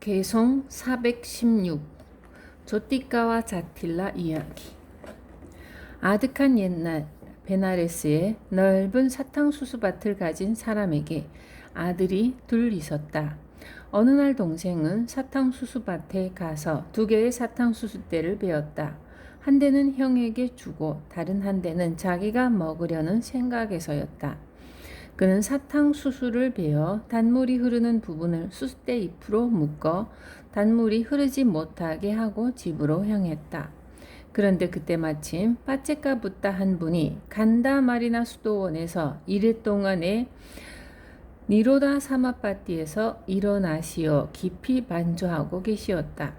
개송 416 조띠까와 자틸라 이야기. 아득한 옛날 베나레스에 넓은 사탕수수밭을 가진 사람에게 아들이 둘 있었다. 어느 날 동생은 사탕수수밭에 가서 두 개의 사탕수수대를 베었다. 한 대는 형에게 주고 다른 한 대는 자기가 먹으려는 생각에서였다. 그는 사탕수수를 베어 단물이 흐르는 부분을 수수대 잎으로 묶어 단물이 흐르지 못하게 하고 집으로 향했다. 그런데 그때 마침 빠째까 붓다 한 분이 간다 마리나 수도원에서 이랫동안에 니로다 사마파티에서 일어나시어 깊이 반주하고 계시었다.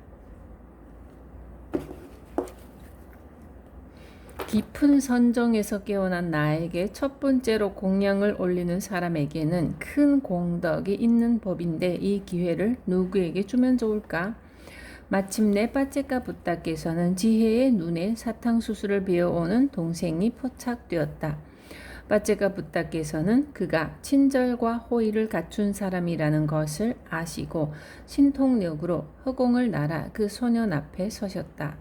깊은 선정에서 깨어난 나에게 첫 번째로 공양을 올리는 사람에게는 큰 공덕이 있는 법인데 이 기회를 누구에게 주면 좋을까? 마침내 빠째까 붓다께서는 지혜의 눈에 사탕수수를 베어오는 동생이 포착되었다. 빠째까 붓다께서는 그가 친절과 호의를 갖춘 사람이라는 것을 아시고 신통력으로 허공을 날아 그 소년 앞에 서셨다.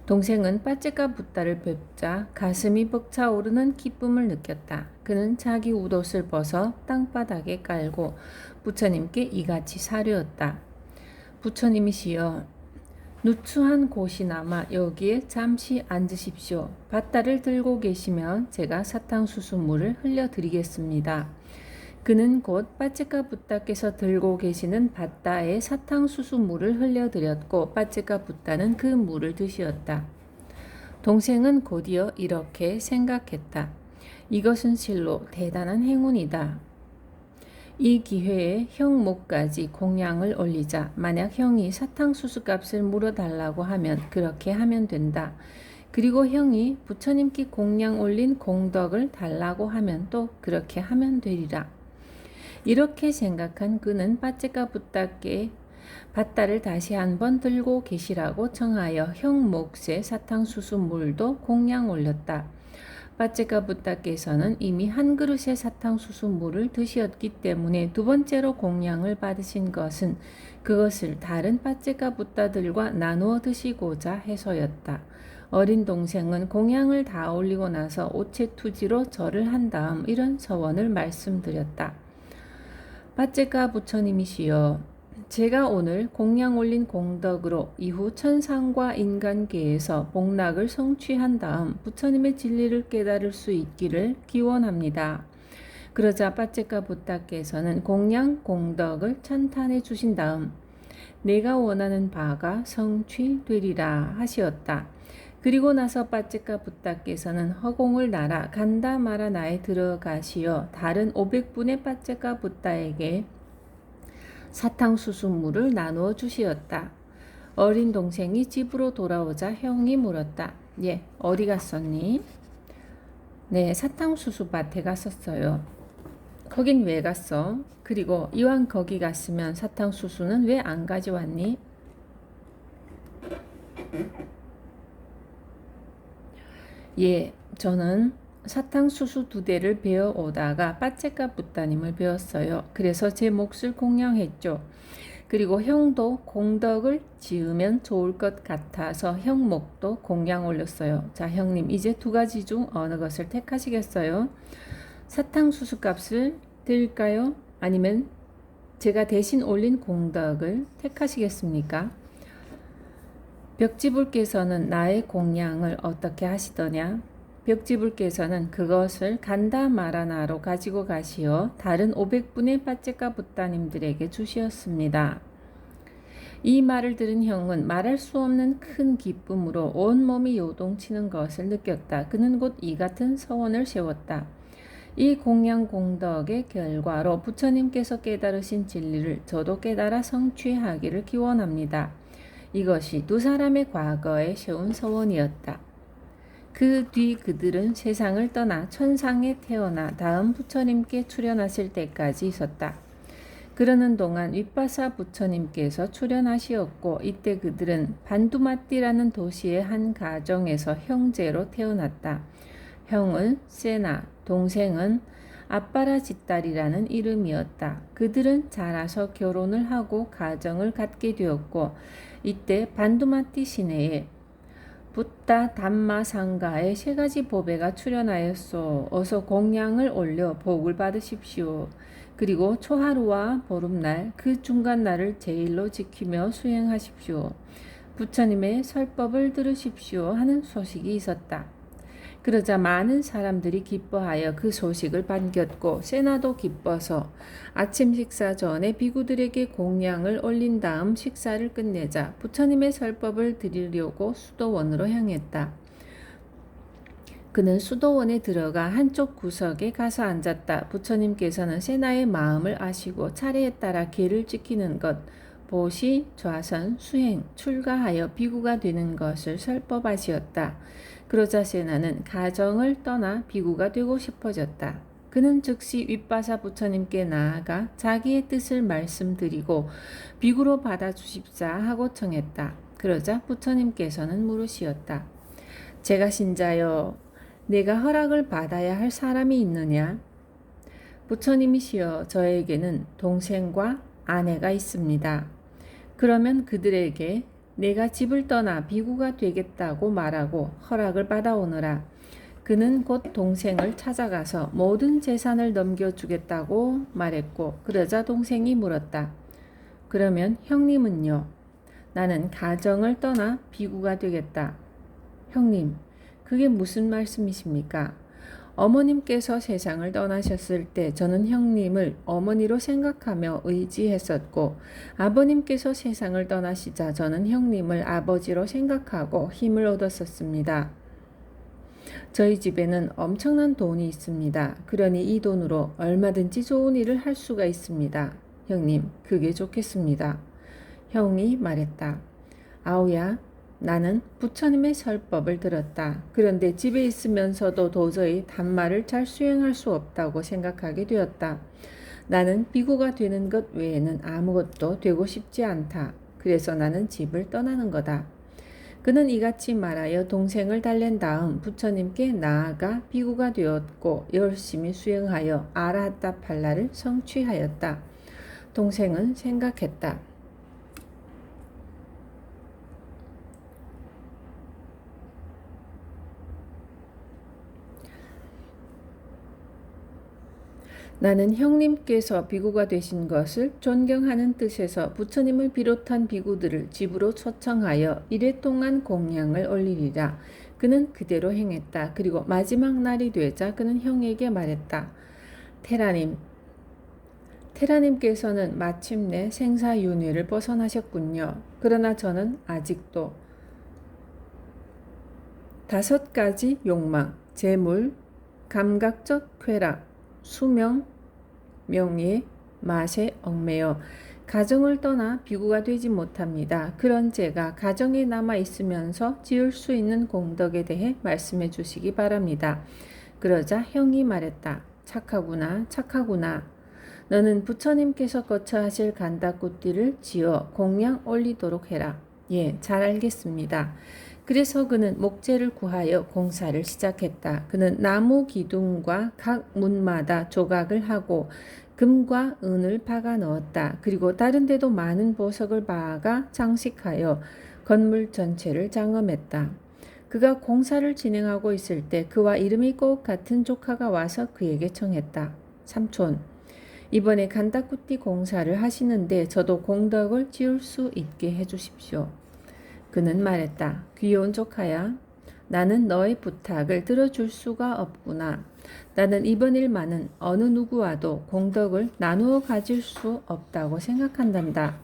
동생은 빠째까 붓다를 뵙자 가슴이 벅차오르는 기쁨을 느꼈다. 그는 자기 웃옷을 벗어 땅바닥에 깔고 부처님께 이같이 사려었다. 부처님이시여, 누추한 곳이나마 여기에 잠시 앉으십시오. 밭다를 들고 계시면 제가 사탕수수물을 흘려드리겠습니다. 그는 곧 빠째까 붓다께서 들고 계시는 밭다에 사탕수수물을 흘려드렸고 빠째까 붓다는 그 물을 드시었다. 동생은 곧이어 이렇게 생각했다. 이것은 실로 대단한 행운이다. 이 기회에 형 목까지 공양을 올리자. 만약 형이 사탕수수 값을 물어달라고 하면 그렇게 하면 된다. 그리고 형이 부처님께 공양 올린 공덕을 달라고 하면 또 그렇게 하면 되리라. 이렇게 생각한 그는 빠째까 붓다께 밭다를 다시 한번 들고 계시라고 청하여 형 몫에 사탕수수 물도 공양 올렸다. 빠째까 붓다께서는 이미 한 그릇의 사탕수수 물을 드셨기 때문에 두 번째로 공양을 받으신 것은 그것을 다른 빠째까 붓다들과 나누어 드시고자 해서였다. 어린 동생은 공양을 다 올리고 나서 오체투지로 절을 한 다음 이런 서원을 말씀드렸다. 빠째까 부처님이시여, 제가 오늘 공양 올린 공덕으로 이후 천상과 인간계에서 복락을 성취한 다음 부처님의 진리를 깨달을 수 있기를 기원합니다. 그러자 빠째까 붓다께서는 공양 공덕을 찬탄해 주신 다음 내가 원하는 바가 성취되리라 하시었다. 그리고 나서 빠째까 붓다께서는 허공을 날아 간다 마라나에 들어가시어 다른 500분의 빠째까 붓다에게 사탕수수물을 나누어 주시었다. 어린 동생이 집으로 돌아오자 형이 물었다. 예, 어디 갔었니? 네, 사탕수수 밭에 갔었어요. 거긴 왜 갔어? 그리고 이왕 거기 갔으면 사탕수수는 왜 안 가져왔니? 예, 저는 사탕수수 2대를 베어 오다가 빠째까 붓다님을 베었어요. 그래서 제 몫을 공양했죠. 그리고 형도 공덕을 지으면 좋을 것 같아서 형 몫도 공양 올렸어요. 자, 형님, 이제 두 가지 중 어느 것을 택하시겠어요? 사탕수수 값을 드릴까요? 아니면 제가 대신 올린 공덕을 택하시겠습니까? 벽지불께서는 나의 공양을 어떻게 하시더냐? 벽지불께서는 그것을 간다 마라나로 가지고 가시어 다른 500분의 빠째까 붓다님들에게 주시었습니다. 이 말을 들은 형은 말할 수 없는 큰 기쁨으로 온몸이 요동치는 것을 느꼈다. 그는 곧 이 같은 서원을 세웠다. 이 공양 공덕의 결과로 부처님께서 깨달으신 진리를 저도 깨달아 성취하기를 기원합니다. 이것이 두 사람의 과거에 세운 서원이었다. 그 뒤 그들은 세상을 떠나 천상에 태어나 다음 부처님께 출현하실 때까지 있었다. 그러는 동안 윗바사 부처님께서 출현하시었고 이때 그들은 반두마띠라는 도시의 한 가정에서 형제로 태어났다. 형은 세나, 동생은 아빠라짓딸이라는 이름이었다. 그들은 자라서 결혼을 하고 가정을 갖게 되었고 이때 반두마티 시내에 붓다 담마 상가에 세 가지 보배가 출현하였소. 어서 공양을 올려 복을 받으십시오. 그리고 초하루와 보름날 그 중간날을 제일로 지키며 수행하십시오. 부처님의 설법을 들으십시오 하는 소식이 있었다. 그러자 많은 사람들이 기뻐하여 그 소식을 반겼고 세나도 기뻐서 아침 식사 전에 비구들에게 공양을 올린 다음 식사를 끝내자 부처님의 설법을 드리려고 수도원으로 향했다. 그는 수도원에 들어가 한쪽 구석에 가서 앉았다. 부처님께서는 세나의 마음을 아시고 차례에 따라 계를 지키는 것, 보시, 좌선, 수행, 출가하여 비구가 되는 것을 설법하시었다. 그러자 세나는 가정을 떠나 비구가 되고 싶어졌다. 그는 즉시 윗바사 부처님께 나아가 자기의 뜻을 말씀드리고 비구로 받아주십사 하고 청했다. 그러자 부처님께서는 물으시었다. 제가 신자여, 내가 허락을 받아야 할 사람이 있느냐? 부처님이시여, 저에게는 동생과 아내가 있습니다. 그러면 그들에게 내가 집을 떠나 비구가 되겠다고 말하고 허락을 받아오너라. 그는 곧 동생을 찾아가서 모든 재산을 넘겨주겠다고 말했고 그러자 동생이 물었다. 그러면 형님은요? 나는 가정을 떠나 비구가 되겠다. 형님, 그게 무슨 말씀이십니까? 어머님께서 세상을 떠나셨을 때 저는 형님을 어머니로 생각하며 의지했었고 아버님께서 세상을 떠나시자 저는 형님을 아버지로 생각하고 힘을 얻었었습니다. 저희 집에는 엄청난 돈이 있습니다. 그러니 이 돈으로 얼마든지 좋은 일을 할 수가 있습니다. 형님, 그게 좋겠습니다. 형이 말했다. 아우야, 나는 부처님의 설법을 들었다. 그런데 집에 있으면서도 도저히 단말을 잘 수행할 수 없다고 생각하게 되었다. 나는 비구가 되는 것 외에는 아무것도 되고 싶지 않다. 그래서 나는 집을 떠나는 거다. 그는 이같이 말하여 동생을 달랜 다음 부처님께 나아가 비구가 되었고 열심히 수행하여 아라하타 팔라를 성취하였다. 동생은 생각했다. 나는 형님께서 비구가 되신 것을 존경하는 뜻에서 부처님을 비롯한 비구들을 집으로 초청하여 이랫동안 공양을 올리리라. 그는 그대로 행했다. 그리고 마지막 날이 되자 그는 형에게 말했다. 테라님께서는 마침내 생사윤회를 벗어나셨군요. 그러나 저는 아직도 5가지 욕망, 재물, 감각적 쾌락, 수명, 명예, 맛에 얽매여 가정을 떠나 비구가 되지 못합니다. 그런 제가 가정에 남아 있으면서 지을 수 있는 공덕에 대해 말씀해 주시기 바랍니다. 그러자 형이 말했다. 착하구나, 착하구나. 너는 부처님께서 거쳐 하실 간다꾸띠를 지어 공양 올리도록 해라. 예, 잘 알겠습니다. 그래서 그는 목재를 구하여 공사를 시작했다. 그는 나무 기둥과 각 문마다 조각을 하고 금과 은을 박아 넣었다. 그리고 다른 데도 많은 보석을 박아 장식하여 건물 전체를 장엄했다. 그가 공사를 진행하고 있을 때 그와 이름이 꼭 같은 조카가 와서 그에게 청했다. 삼촌, 이번에 간다쿠띠 공사를 하시는데 저도 공덕을 지을 수 있게 해주십시오. 그는 말했다. 귀여운 조카야, 나는 너의 부탁을 들어줄 수가 없구나. 나는 이번 일만은 어느 누구와도 공덕을 나누어 가질 수 없다고 생각한단다.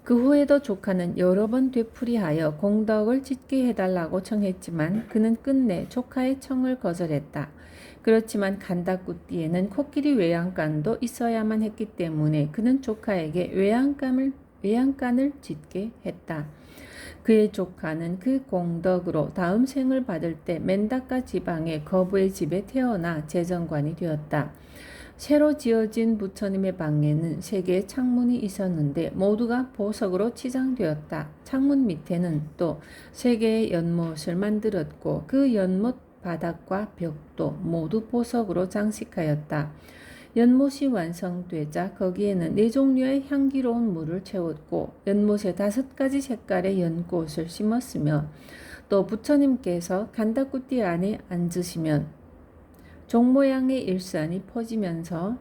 그 후에도 조카는 여러 번 되풀이하여 공덕을 짓게 해달라고 청했지만 그는 끝내 조카의 청을 거절했다. 그렇지만 간다꾸띠에는 코끼리 외양간도 있어야만 했기 때문에 그는 조카에게 외양간을 짓게 했다. 그의 조카는 그 공덕으로 다음 생을 받을 때 멘다카 지방의 거부의 집에 태어나 재정관이 되었다. 새로 지어진 부처님의 방에는 3개의 창문이 있었는데 모두가 보석으로 치장되었다. 창문 밑에는 또 3개의 연못을 만들었고 그 연못 바닥과 벽도 모두 보석으로 장식하였다. 연못이 완성되자 거기에는 4종류의 향기로운 물을 채웠고 연못에 5가지 색깔의 연꽃을 심었으며 또 부처님께서 간다꾸띠 안에 앉으시면 종 모양의 일산이 퍼지면서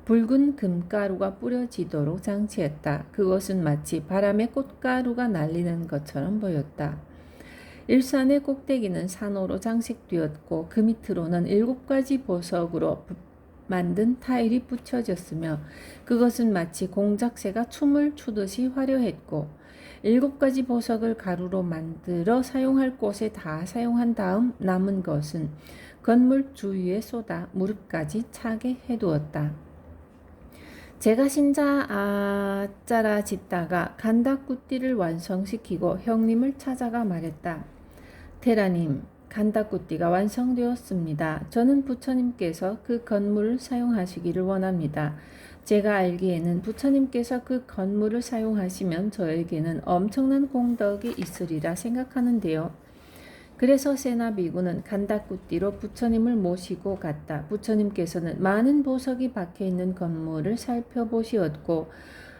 붉은 금가루가 뿌려지도록 장치했다. 그것은 마치 바람에 꽃가루가 날리는 것처럼 보였다. 일산의 꼭대기는 산호로 장식되었고 그 밑으로는 7가지 보석으로 만든 타일이 붙여졌으며 그것은 마치 공작새가 춤을 추듯이 화려했고 7가지 보석을 가루로 만들어 사용할 곳에 다 사용한 다음 남은 것은 건물 주위에 쏟아 무릎까지 차게 해두었다. 제가 신자 아짜라 짓다가 간다꾸띠를 완성시키고 형님을 찾아가 말했다. 테라님, 간다꾸띠가 완성되었습니다. 저는 부처님께서 그 건물을 사용하시기를 원합니다. 제가 알기에는 부처님께서 그 건물을 사용하시면 저에게는 엄청난 공덕이 있으리라 생각하는데요. 그래서 세나비구는 간다꾸띠로 부처님을 모시고 갔다. 부처님께서는 많은 보석이 박혀있는 건물을 살펴보시었고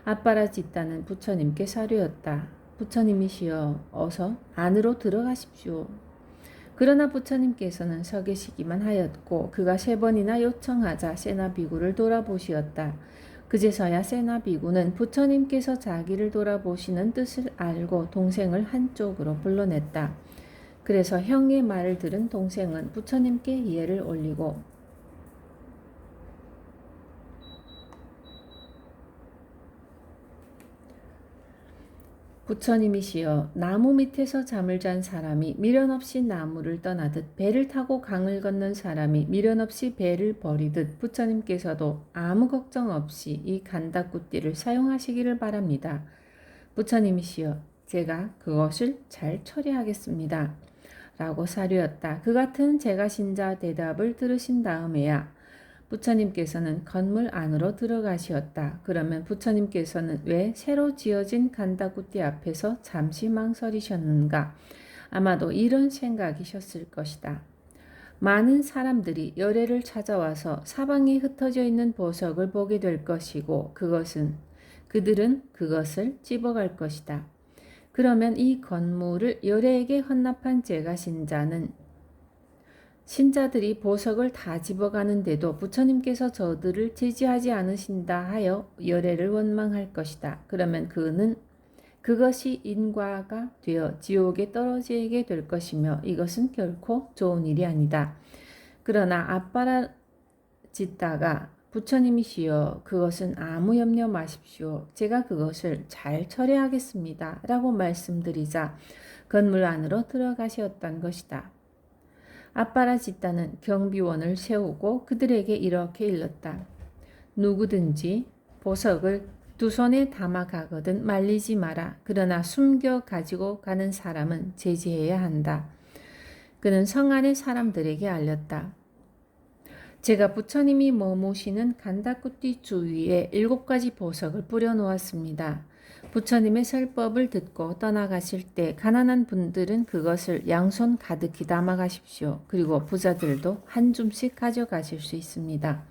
아빠라짓다는 부처님께 사료였다. 부처님이시여 어서 안으로 들어가십시오. 그러나 부처님께서는 서 계시기만 하였고 그가 3번이나 요청하자 세나비구를 돌아보시었다. 그제서야 세나비구는 부처님께서 자기를 돌아보시는 뜻을 알고 동생을 한쪽으로 불러냈다. 그래서 형의 말을 들은 동생은 부처님께 예를 올리고 부처님이시여 나무 밑에서 잠을 잔 사람이 미련 없이 나무를 떠나듯 배를 타고 강을 건넌 사람이 미련 없이 배를 버리듯 부처님께서도 아무 걱정 없이 이 간다꾸띠를 사용하시기를 바랍니다. 부처님이시여 제가 그것을 잘 처리하겠습니다. 라고 사료였다. 그 같은 제가신자 대답을 들으신 다음에야 부처님께서는 건물 안으로 들어가시었다. 그러면 부처님께서는 왜 새로 지어진 간다꾸띠 앞에서 잠시 망설이셨는가? 아마도 이런 생각이셨을 것이다. 많은 사람들이 열애를 찾아와서 사방에 흩어져 있는 보석을 보게 될 것이고 그들은 그것을 집어갈 것이다. 그러면 이 건물을 열애에게 헌납한 제가신자는 신자들이 보석을 다 집어가는데도 부처님께서 저들을 제지하지 않으신다 하여 열애를 원망할 것이다. 그러면 그것이 인과가 되어 지옥에 떨어지게 될 것이며 이것은 결코 좋은 일이 아니다. 그러나 아빠라 짓다가 부처님이시여 그것은 아무 염려 마십시오. 제가 그것을 잘 처리하겠습니다. 라고 말씀드리자 건물 안으로 들어가시었던 것이다. 아빠라짓다는 경비원을 세우고 그들에게 이렇게 일렀다. 누구든지 보석을 2손에 담아 가거든 말리지 마라. 그러나 숨겨 가지고 가는 사람은 제지해야 한다. 그는 성 안의 사람들에게 알렸다. 제가 부처님이 머무시는 간다꾸띠 주위에 7가지 보석을 뿌려놓았습니다. 부처님의 설법을 듣고 떠나가실 때 가난한 분들은 그것을 양손 가득히 담아가십시오. 그리고 부자들도 한 줌씩 가져가실 수 있습니다.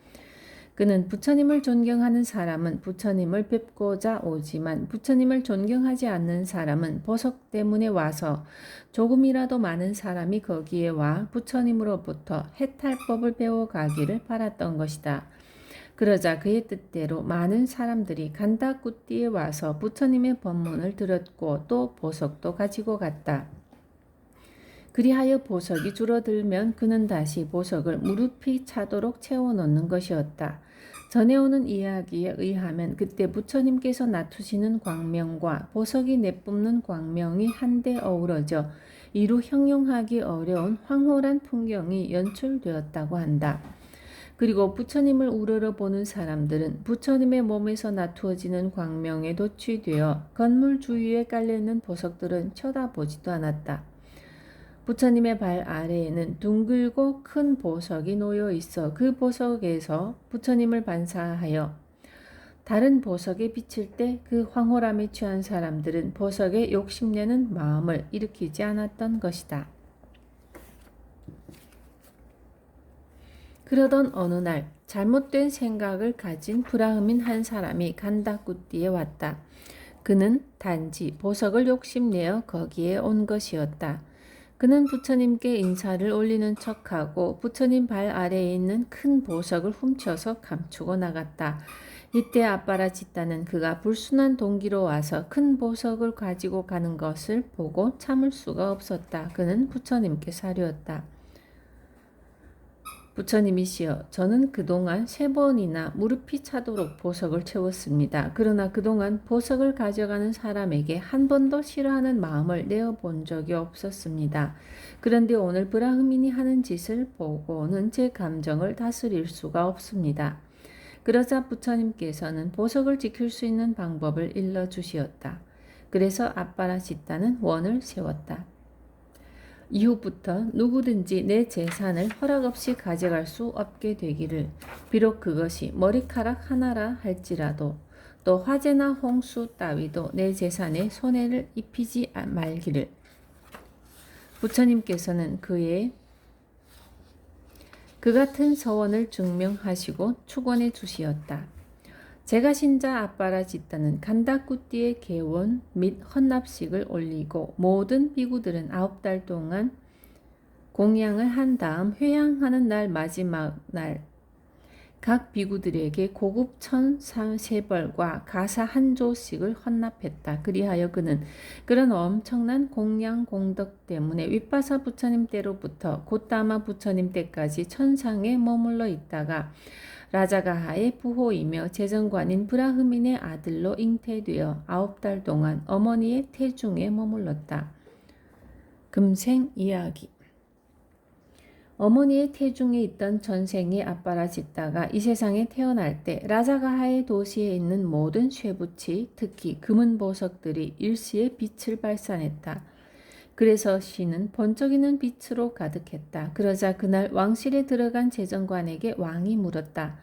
그는 부처님을 존경하는 사람은 부처님을 뵙고자 오지만 부처님을 존경하지 않는 사람은 보석 때문에 와서 조금이라도 많은 사람이 거기에 와 부처님으로부터 해탈법을 배워가기를 바랐던 것이다. 그러자 그의 뜻대로 많은 사람들이 간다꾸띠에 와서 부처님의 법문을 들었고 또 보석도 가지고 갔다. 그리하여 보석이 줄어들면 그는 다시 보석을 무릎이 차도록 채워넣는 것이었다. 전해오는 이야기에 의하면 그때 부처님께서 나투시는 광명과 보석이 내뿜는 광명이 한데 어우러져 이루 형용하기 어려운 황홀한 풍경이 연출되었다고 한다. 그리고 부처님을 우러러보는 사람들은 부처님의 몸에서 나투어지는 광명에 도취되어 건물 주위에 깔려있는 보석들은 쳐다보지도 않았다. 부처님의 발 아래에는 둥글고 큰 보석이 놓여 있어 그 보석에서 부처님을 반사하여 다른 보석에 비칠 때 그 황홀함에 취한 사람들은 보석에 욕심내는 마음을 일으키지 않았던 것이다. 그러던 어느 날 잘못된 생각을 가진 브라흐민 한 사람이 간다쿠띠에 왔다. 그는 단지 보석을 욕심내어 거기에 온 것이었다. 그는 부처님께 인사를 올리는 척하고 부처님 발 아래에 있는 큰 보석을 훔쳐서 감추고 나갔다. 이때 아빠라지따는 그가 불순한 동기로 와서 큰 보석을 가지고 가는 것을 보고 참을 수가 없었다. 그는 부처님께 사료했다. 부처님이시여, 저는 그동안 3번이나 무릎이 차도록 보석을 채웠습니다. 그러나 그동안 보석을 가져가는 사람에게 한 번도 싫어하는 마음을 내어본 적이 없었습니다. 그런데 오늘 브라흐민이 하는 짓을 보고는 제 감정을 다스릴 수가 없습니다. 그러자 부처님께서는 보석을 지킬 수 있는 방법을 일러주시었다. 그래서 아빠라지따는 원을 세웠다. 이후부터 누구든지 내 재산을 허락 없이 가져갈 수 없게 되기를, 비록 그것이 머리카락 하나라 할지라도, 또 화재나 홍수 따위도 내 재산에 손해를 입히지 말기를. 부처님께서는 그 같은 서원을 증명하시고 축원해 주시었다. 제가 신자 아빠라지따는 간다쿠띠의 개원 및 헌납식을 올리고 모든 비구들은 9달 동안 공양을 한 다음 회향하는 날 마지막 날 각 비구들에게 고급 천 3벌과 가사 1조씩을 헌납했다. 그리하여 그는 그런 엄청난 공양 공덕 때문에 윗바사 부처님 때로부터 곧다마 부처님 때까지 천상에 머물러 있다가 라자가하의 부호이며 재정관인 브라흐민의 아들로 잉태되어 9달 동안 어머니의 태중에 머물렀다. 금생 이야기. 어머니의 태중에 있던 전생의 아빠라지따가 이 세상에 태어날 때 라자가하의 도시에 있는 모든 쇠붙이, 특히 금은 보석들이 일시에 빛을 발산했다. 그래서 시는 번쩍이는 빛으로 가득했다. 그러자 그날 왕실에 들어간 재정관에게 왕이 물었다.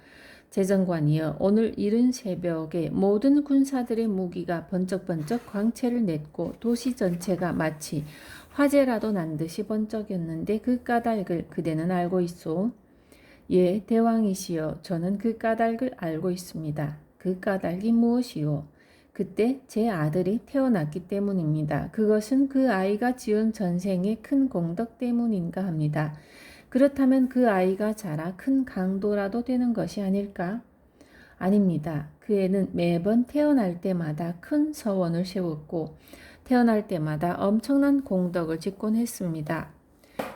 재정관이여, 오늘 이른 새벽에 모든 군사들의 무기가 번쩍번쩍 광채를 냈고 도시 전체가 마치 화재라도 난 듯이 번쩍였는데 그 까닭을 그대는 알고 있소? 예, 대왕이시여, 저는 그 까닭을 알고 있습니다. 그 까닭이 무엇이요? 그때 제 아들이 태어났기 때문입니다. 그것은 그 아이가 지은 전생의 큰 공덕 때문인가 합니다. 그렇다면 그 아이가 자라 큰 강도라도 되는 것이 아닐까? 아닙니다. 그 애는 매번 태어날 때마다 큰 서원을 세웠고 태어날 때마다 엄청난 공덕을 짓곤 했습니다.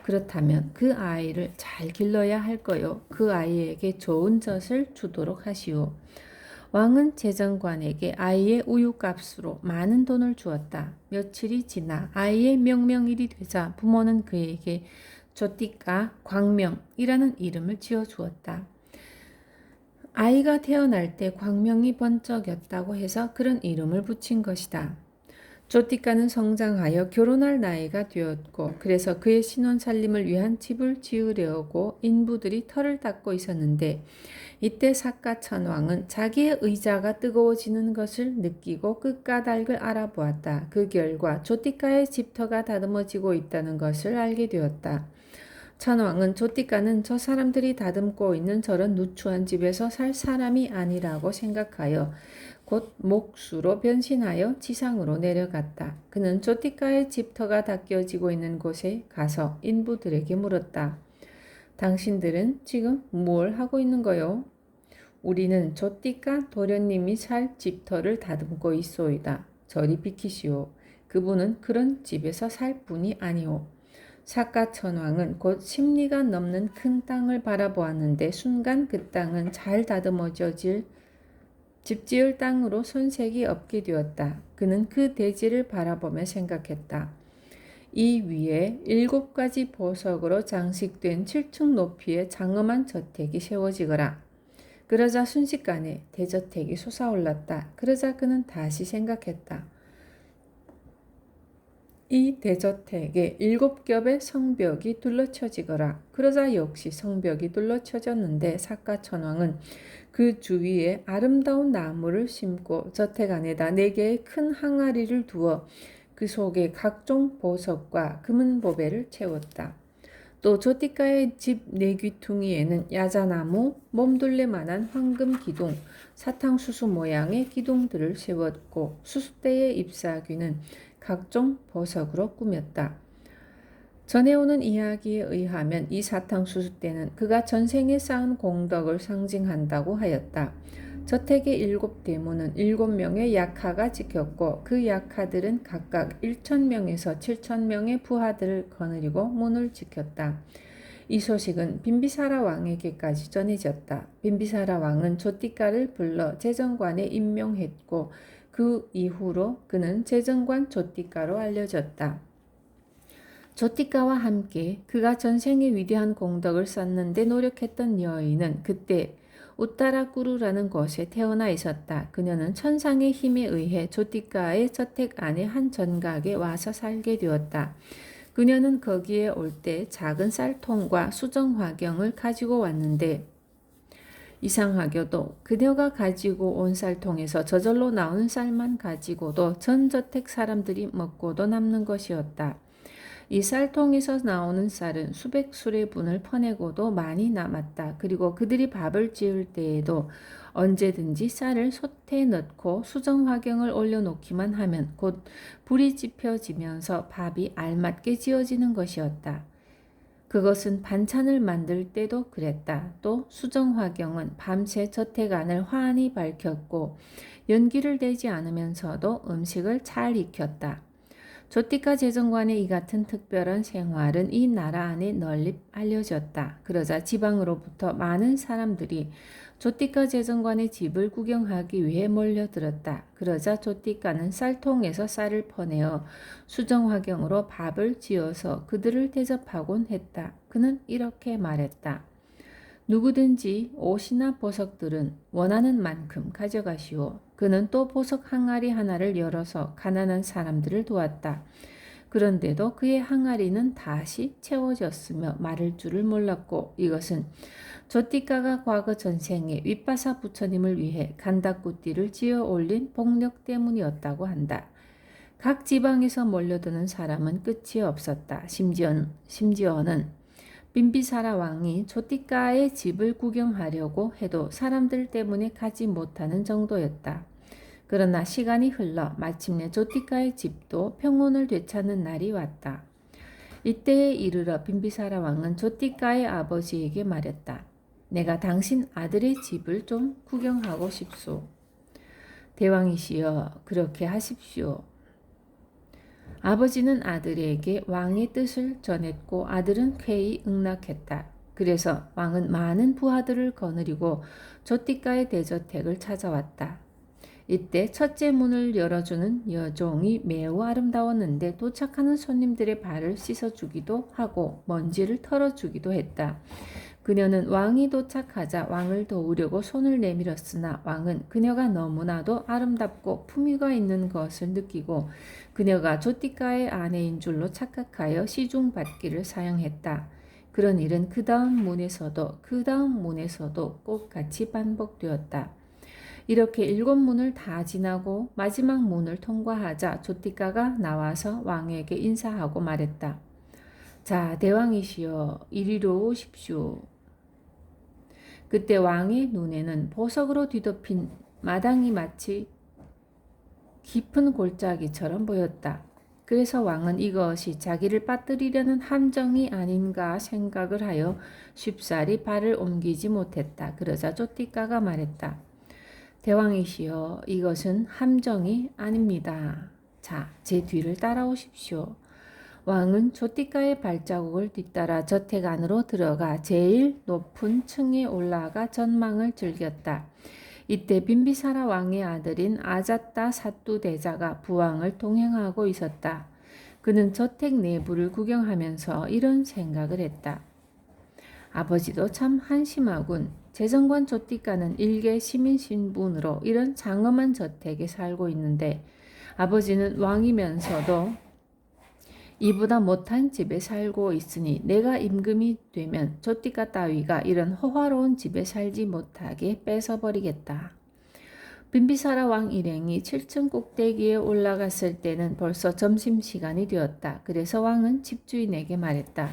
그렇다면 그 아이를 잘 길러야 할 거요. 그 아이에게 좋은 젖을 주도록 하시오. 왕은 재정관에게 아이의 우유값으로 많은 돈을 주었다. 며칠이 지나 아이의 명명일이 되자 부모는 그에게 조띠까 광명이라는 이름을 지어주었다. 아이가 태어날 때 광명이 번쩍였다고 해서 그런 이름을 붙인 것이다. 조띠까는 성장하여 결혼할 나이가 되었고 그래서 그의 신혼살림을 위한 집을 지으려고 인부들이 터를 닦고 있었는데 이때 사카천왕은 자기의 의자가 뜨거워지는 것을 느끼고 그 까닭을 알아보았다. 그 결과 조띠까의 집터가 다듬어지고 있다는 것을 알게 되었다. 천왕은 조띠까는 저 사람들이 다듬고 있는 저런 누추한 집에서 살 사람이 아니라고 생각하여 곧 목수로 변신하여 지상으로 내려갔다. 그는 조띠까의 집터가 닦여지고 있는 곳에 가서 인부들에게 물었다. 당신들은 지금 뭘 하고 있는 거요? 우리는 조띠까 도련님이 살 집터를 다듬고 있소이다. 저리 비키시오. 그분은 그런 집에서 살 분이 아니오. 사카천왕은 곧 10리가 넘는 큰 땅을 바라보았는데 순간 그 땅은 잘 다듬어질 집 지을 땅으로 손색이 없게 되었다. 그는 그 대지를 바라보며 생각했다. 이 위에 7가지 보석으로 장식된 7층 높이의 장엄한 저택이 세워지거라. 그러자 순식간에 대저택이 솟아올랐다. 그러자 그는 다시 생각했다. 이 대저택에 7겹의 성벽이 둘러쳐지거라. 그러자 역시 성벽이 둘러쳐졌는데 사카천왕은 그 주위에 아름다운 나무를 심고 저택 안에다 4개의 큰 항아리를 두어 그 속에 각종 보석과 금은 보배를 채웠다. 또 조티카의 집 내귀퉁이에는 야자나무, 몸둘레만한 황금 기둥, 사탕수수 모양의 기둥들을 세웠고 수수대의 잎사귀는 각종 보석으로 꾸몄다. 전해오는 이야기에 의하면 이 사탕수수대는 그가 전생에 쌓은 공덕을 상징한다고 하였다. 저택의 7대문은 7명의 약하가 지켰고 그 약하들은 각각 1,000명에서 7,000명의 부하들을 거느리고 문을 지켰다. 이 소식은 빈비사라 왕에게까지 전해졌다. 빈비사라 왕은 조티카를 불러 재정관에 임명했고 그 이후로 그는 재정관 조티카로 알려졌다. 조티카와 함께 그가 전생에 위대한 공덕을 쌓는데 노력했던 여인은 그때 우따라꾸루라는 곳에 태어나 있었다. 그녀는 천상의 힘에 의해 조티카의 저택 안에 한 전각에 와서 살게 되었다. 그녀는 거기에 올 때 작은 쌀통과 수정화경을 가지고 왔는데 이상하게도 그녀가 가지고 온 쌀통에서 저절로 나오는 쌀만 가지고도 전 저택 사람들이 먹고도 남는 것이었다. 이 쌀통에서 나오는 쌀은 수백 수레분을 퍼내고도 많이 남았다. 그리고 그들이 밥을 지을 때에도 언제든지 쌀을 솥에 넣고 수정화경을 올려놓기만 하면 곧 불이 지펴지면서 밥이 알맞게 지어지는 것이었다. 그것은 반찬을 만들 때도 그랬다. 또 수정화경은 밤새 저택 안을 환히 밝혔고 연기를 대지 않으면서도 음식을 잘 익혔다. 조티카 재정관의 이 같은 특별한 생활은 이 나라 안에 널리 알려졌다. 그러자 지방으로부터 많은 사람들이 조티카 재정관의 집을 구경하기 위해 몰려들었다. 그러자 조티카는 쌀통에서 쌀을 퍼내어 수정화경으로 밥을 지어서 그들을 대접하곤 했다. 그는 이렇게 말했다. 누구든지 옷이나 보석들은 원하는 만큼 가져가시오. 그는 또 보석 항아리 하나를 열어서 가난한 사람들을 도왔다. 그런데도 그의 항아리는 다시 채워졌으며 마를 줄을 몰랐고 이것은 조티카가 과거 전생에 윗바사 부처님을 위해 간다꾸띠를 지어 올린 복력 때문이었다고 한다. 각 지방에서 몰려드는 사람은 끝이 없었다. 심지어는 빈비사라 왕이 조티카의 집을 구경하려고 해도 사람들 때문에 가지 못하는 정도였다. 그러나 시간이 흘러 마침내 조티카의 집도 평온을 되찾는 날이 왔다. 이때에 이르러 빈비사라 왕은 조티카의 아버지에게 말했다. 내가 당신 아들의 집을 좀 구경하고 싶소. 대왕이시여, 그렇게 하십시오. 아버지는 아들에게 왕의 뜻을 전했고 아들은 쾌히 응낙했다. 그래서 왕은 많은 부하들을 거느리고 조티카의 대저택을 찾아왔다. 이때 첫째 문을 열어주는 여종이 매우 아름다웠는데 도착하는 손님들의 발을 씻어주기도 하고 먼지를 털어주기도 했다. 그녀는 왕이 도착하자 왕을 도우려고 손을 내밀었으나 왕은 그녀가 너무나도 아름답고 품위가 있는 것을 느끼고 그녀가 조티카의 아내인 줄로 착각하여 시중받기를 사양했다. 그런 일은 그 다음 문에서도 꼭 같이 반복되었다. 이렇게 7문을 다 지나고 마지막 문을 통과하자 조티카가 나와서 왕에게 인사하고 말했다. 자, 대왕이시여, 이리로 오십시오. 그때 왕의 눈에는 보석으로 뒤덮인 마당이 마치 깊은 골짜기처럼 보였다. 그래서 왕은 이것이 자기를 빠뜨리려는 함정이 아닌가 생각을 하여 쉽사리 발을 옮기지 못했다. 그러자 조티카가 말했다. 대왕이시여, 이것은 함정이 아닙니다. 자, 제 뒤를 따라오십시오. 왕은 조티카의 발자국을 뒤따라 저택 안으로 들어가 제일 높은 층에 올라가 전망을 즐겼다. 이때 빈비사라 왕의 아들인 아자따 사뚜 대자가 부왕을 동행하고 있었다. 그는 저택 내부를 구경하면서 이런 생각을 했다. 아버지도 참 한심하군. 재정관 조티카는 일개 시민 신분으로 이런 장엄한 저택에 살고 있는데 아버지는 왕이면서도 이보다 못한 집에 살고 있으니 내가 임금이 되면 조티카 따위가 이런 호화로운 집에 살지 못하게 뺏어버리겠다. 빈비사라 왕 일행이 7층 꼭대기에 올라갔을 때는 벌써 점심시간이 되었다. 그래서 왕은 집주인에게 말했다.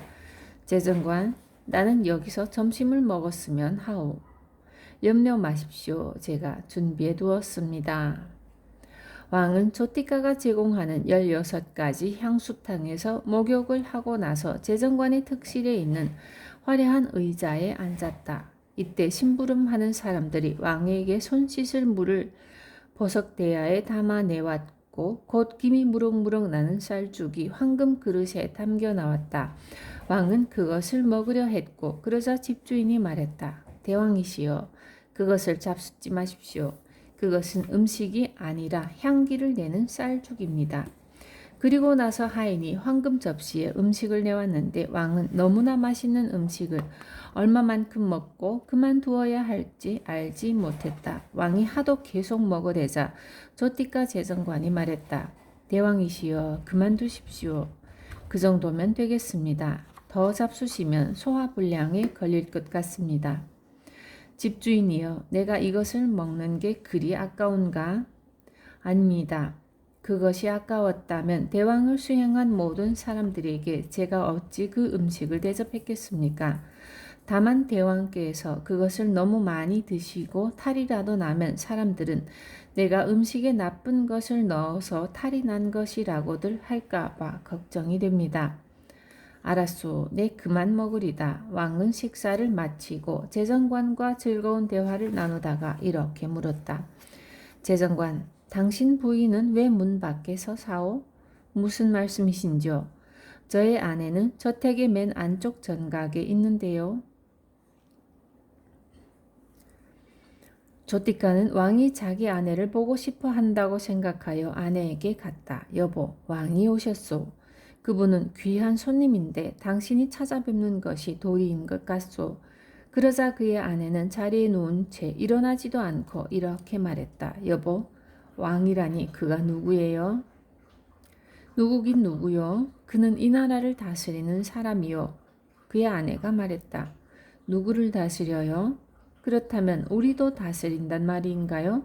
제정관, 나는 여기서 점심을 먹었으면 하오. 염려 마십시오. 제가 준비해 두었습니다. 왕은 조티가가 제공하는 16가지 향수탕에서 목욕을 하고 나서 제정관의 특실에 있는 화려한 의자에 앉았다. 이때 심부름하는 사람들이 왕에게 손 씻을 물을 보석대야에 담아 내왔고 곧 김이 무럭무럭 나는 쌀죽이 황금 그릇에 담겨 나왔다. 왕은 그것을 먹으려 했고 그러자 집주인이 말했다. 대왕이시여, 그것을 잡숫지 마십시오. 그것은 음식이 아니라 향기를 내는 쌀죽입니다. 그리고 나서 하인이 황금 접시에 음식을 내왔는데 왕은 너무나 맛있는 음식을 얼마만큼 먹고 그만두어야 할지 알지 못했다. 왕이 하도 계속 먹으려자 조티가 제정관이 말했다. 대왕이시여, 그만두십시오. 그 정도면 되겠습니다. 더 잡수시면 소화불량에 걸릴 것 같습니다. 집주인이여, 내가 이것을 먹는 게 그리 아까운가? 아닙니다. 그것이 아까웠다면 대왕을 수행한 모든 사람들에게 제가 어찌 그 음식을 대접했겠습니까? 다만 대왕께서 그것을 너무 많이 드시고 탈이라도 나면 사람들은 내가 음식에 나쁜 것을 넣어서 탈이 난 것이라고들 할까봐 걱정이 됩니다. 알았소, 내 그만 먹으리다. 왕은 식사를 마치고 제정관과 즐거운 대화를 나누다가 이렇게 물었다. 제정관, 당신 부인은 왜 문 밖에 서사오? 무슨 말씀이신지요? 저의 아내는 저택의 맨 안쪽 전각에 있는데요. 조티가는 왕이 자기 아내를 보고 싶어 한다고 생각하여 아내에게 갔다. 여보, 왕이 오셨소. 그분은 귀한 손님인데 당신이 찾아뵙는 것이 도리인 것 같소. 그러자 그의 아내는 자리에 누운 채 일어나지도 않고 이렇게 말했다. 여보, 왕이라니 그가 누구예요? 누구긴 누구요? 그는 이 나라를 다스리는 사람이요. 그의 아내가 말했다. 누구를 다스려요? 그렇다면 우리도 다스린단 말인가요?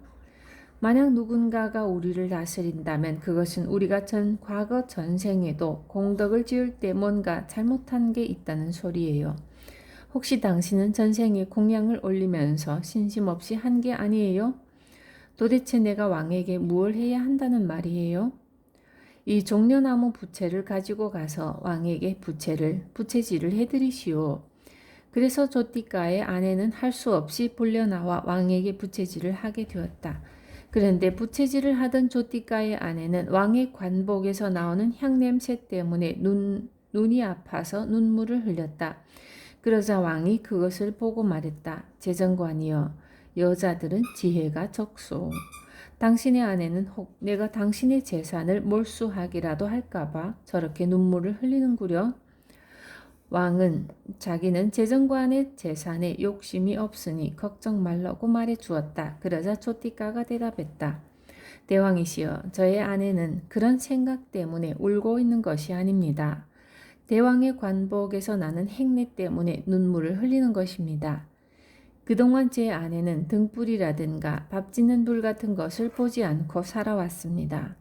만약 누군가가 우리를 다스린다면 그것은 우리가 과거 전생에도 공덕을 지을 때 뭔가 잘못한 게 있다는 소리예요. 혹시 당신은 전생에 공양을 올리면서 신심없이 한 게 아니에요? 도대체 내가 왕에게 무엇을 해야 한다는 말이에요? 이 종려나무 부채를 가지고 가서 왕에게 부채질을 해드리시오. 그래서 조티가의 아내는 할 수 없이 불려나와 왕에게 부채질을 하게 되었다. 그런데 부채질을 하던 조티가의 아내는 왕의 관복에서 나오는 향냄새 때문에 눈이 아파서 눈물을 흘렸다. 그러자 왕이 그것을 보고 말했다. 제정관이여, 여자들은 지혜가 적소. 당신의 아내는 혹 내가 당신의 재산을 몰수하기라도 할까봐 저렇게 눈물을 흘리는구려. 왕은 자기는 제정관의 재산에 욕심이 없으니 걱정 말라고 말해 주었다. 그러자 조티가가 대답했다. 대왕이시여, 저의 아내는 그런 생각 때문에 울고 있는 것이 아닙니다. 대왕의 관복에서 나는 행내 때문에 눈물을 흘리는 것입니다. 그동안 제 아내는 등불이라든가 밥 짓는 불 같은 것을 보지 않고 살아왔습니다.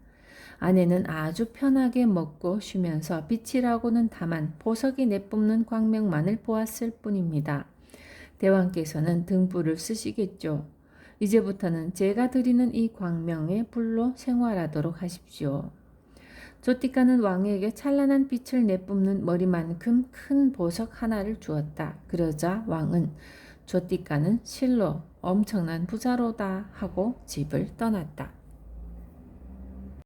아내는 아주 편하게 먹고 쉬면서 빛이라고는 다만 보석이 내뿜는 광명만을 보았을 뿐입니다. 대왕께서는 등불을 쓰시겠죠. 이제부터는 제가 드리는 이 광명의 불로 생활하도록 하십시오. 조티가는 왕에게 찬란한 빛을 내뿜는 머리만큼 큰 보석 하나를 주었다. 그러자 왕은 조티가는 실로 엄청난 부자로다 하고 집을 떠났다.